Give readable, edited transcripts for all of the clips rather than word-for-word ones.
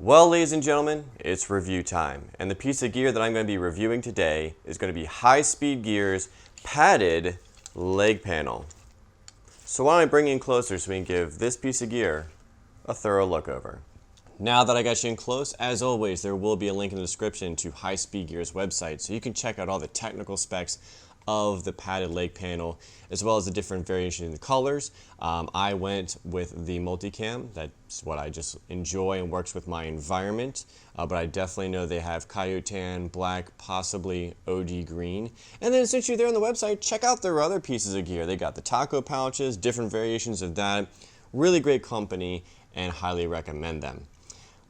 Well, ladies and gentlemen, it's review time, and the piece of gear that I'm going to be reviewing today is going to be High Speed Gear's padded leg panel. So why don't I bring you in closer so we can give this piece of gear a thorough look over. Now that I got you in close, as always, there will be a link in the description to High Speed Gear's website, so you can check out all the technical specs of the padded leg panel, as well as the different variations in the colors. I went with the multicam. That's what I just enjoy and works with my environment. But I definitely know they have coyote tan, black, possibly OD green. And then since you're there on the website, check out their other pieces of gear. They got the taco pouches, different variations of that. Really great company and highly recommend them.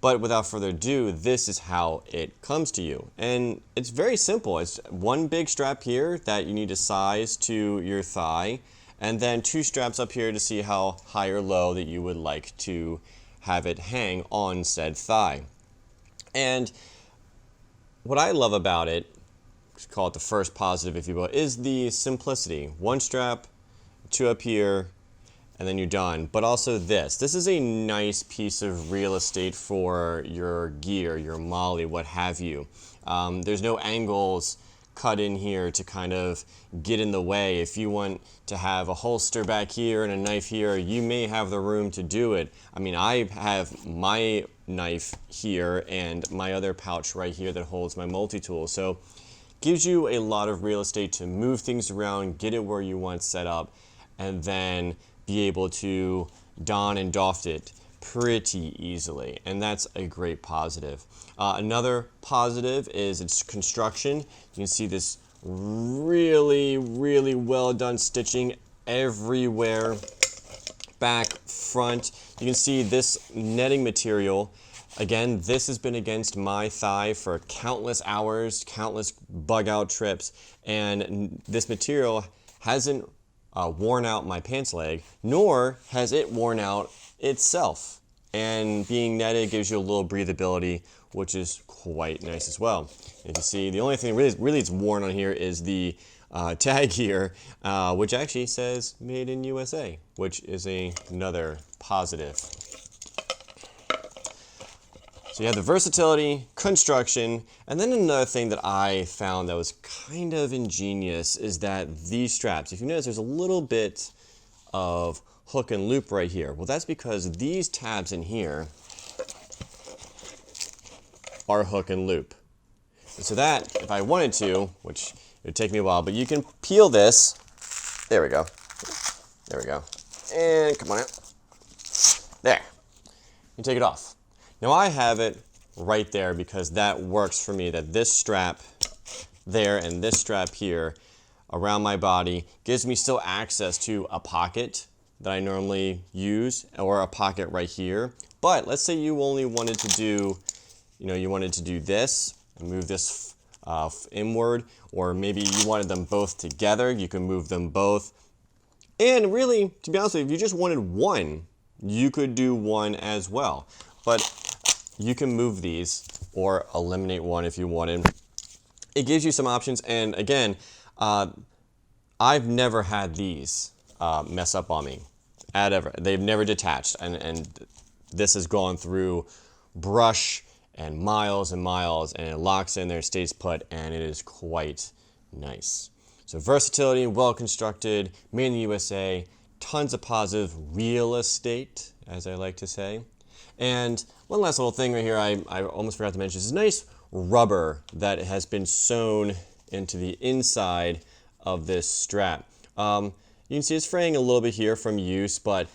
But without further ado, this is how it comes to you. And it's very simple. It's one big strap here that you need to size to your thigh, and then two straps up here to see how high or low that you would like to have it hang on said thigh. And what I love about it, call it the first positive if you will, is the simplicity. One strap, two up here, and then you're done. But also this is a nice piece of real estate for your gear, your molly, what have you. There's no angles cut in here to kind of get in the way. If you want to have a holster back here and a knife here, you may have the room to do it. I mean, I have my knife here and my other pouch right here that holds my multi-tool. So gives you a lot of real estate to move things around, get it where you want set up, and then be able to don and doff it pretty easily, and that's a great positive. Another positive is its construction. You can see this really well done stitching everywhere, back, front. You can see this netting material. Again, this has been against my thigh for countless hours, countless bug out trips, and this material hasn't worn out my pants leg, nor has it worn out itself. And being netted gives you a little breathability, which is quite nice as well. If you see, the only thing really it's worn on here is the tag here, which actually says Made in USA, which is another positive. So you have the versatility, construction, and then another thing that I found that was kind of ingenious is that these straps, if you notice, there's a little bit of hook and loop right here. Well, that's because these tabs in here are hook and loop. And so that, if I wanted to, which it would take me a while, but you can peel this. There we go. There we go. And come on out. There. You take it off. Now I have it right there because that works for me, that this strap there and this strap here around my body gives me still access to a pocket that I normally use, or a pocket right here. But let's say you only wanted to do, you wanted to do this and move this inward, or maybe you wanted them both together, you can move them both. And really, to be honest with you, if you just wanted one, you could do one as well. But you can move these or eliminate one if you wanted. It gives you some options, and again, I've never had these mess up on me ever. They've never detached, and this has gone through brush and miles, and it locks in there, stays put, and it is quite nice. So versatility, well constructed, made in the USA, tons of positive real estate, as I like to say. And one last little thing right here I almost forgot to mention is this nice rubber that has been sewn into the inside of this strap. You can see it's fraying a little bit here from use, but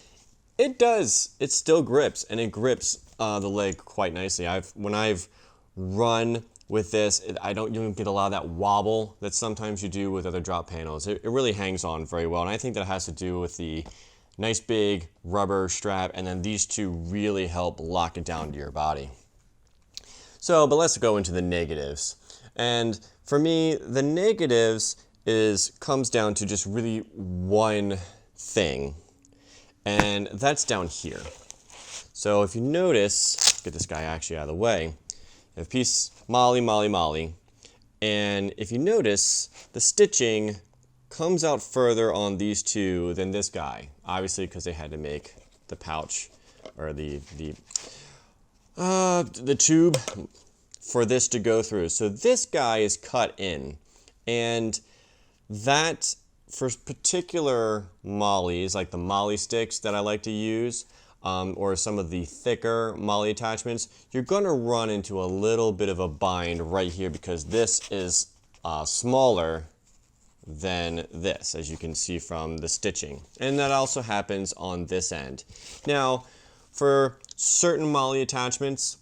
it still grips, and it grips the leg quite nicely. When I've run with this, you don't get a lot of that wobble that sometimes you do with other drop panels. It really hangs on very well, and I think that has to do with the nice big rubber strap, and then these two really help lock it down to your body. So, but let's go into the negatives. And for me, the negatives comes down to just really one thing, and that's down here. So if you notice, get this guy actually out of the way, you have piece molly, and if you notice, the stitching comes out further on these two than this guy, obviously because they had to make the pouch or the the tube for this to go through. So this guy is cut in, and that for particular mollies, like the molly sticks that I like to use, or some of the thicker molly attachments, you're going to run into a little bit of a bind right here because this is smaller than this, as you can see from the stitching. And that also happens on this end. Now, for certain molly attachments,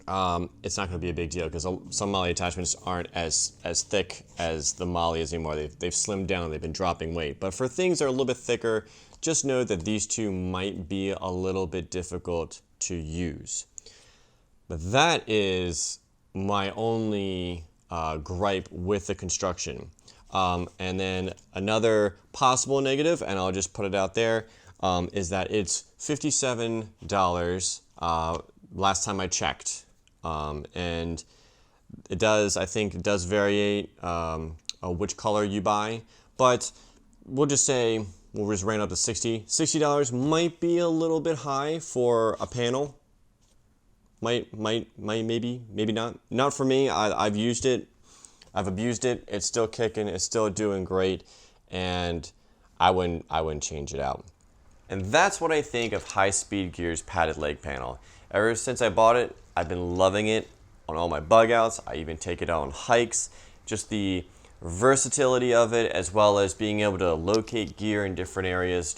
it's not going to be a big deal because some molly attachments aren't as thick as the molly is anymore. They've slimmed down, they've been dropping weight. But for things that are a little bit thicker, just know that these two might be a little bit difficult to use. But that is my only gripe with the construction. And then another possible negative, and I'll just put it out there, is that it's $57 last time I checked. And it does, I think it does vary which color you buy, but we'll just say we'll just round up to $60 might be a little bit high for a panel. Maybe not for me. I've used it, I've abused it. It's still kicking, it's still doing great, and I wouldn't change it out. And that's what I think of High Speed Gear's padded leg panel. Ever since I bought it, I've been loving it on all my bug outs. I even take it out on hikes. Just the versatility of it, as well as being able to locate gear in different areas,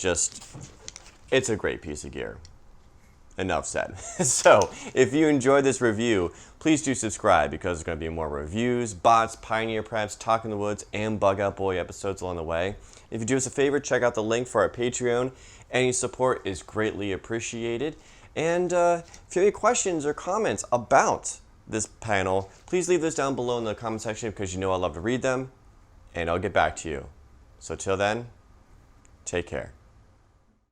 it's a great piece of gear. Enough said. So, if you enjoyed this review, please do subscribe because there's going to be more reviews, bots, pioneer preps, Talk in the Woods, and Bug Out Boy episodes along the way. If you do us a favor, check out the link for our Patreon. Any support is greatly appreciated. And if you have any questions or comments about this panel, please leave those down below in the comment section because you know I love to read them, and I'll get back to you. So till then, take care.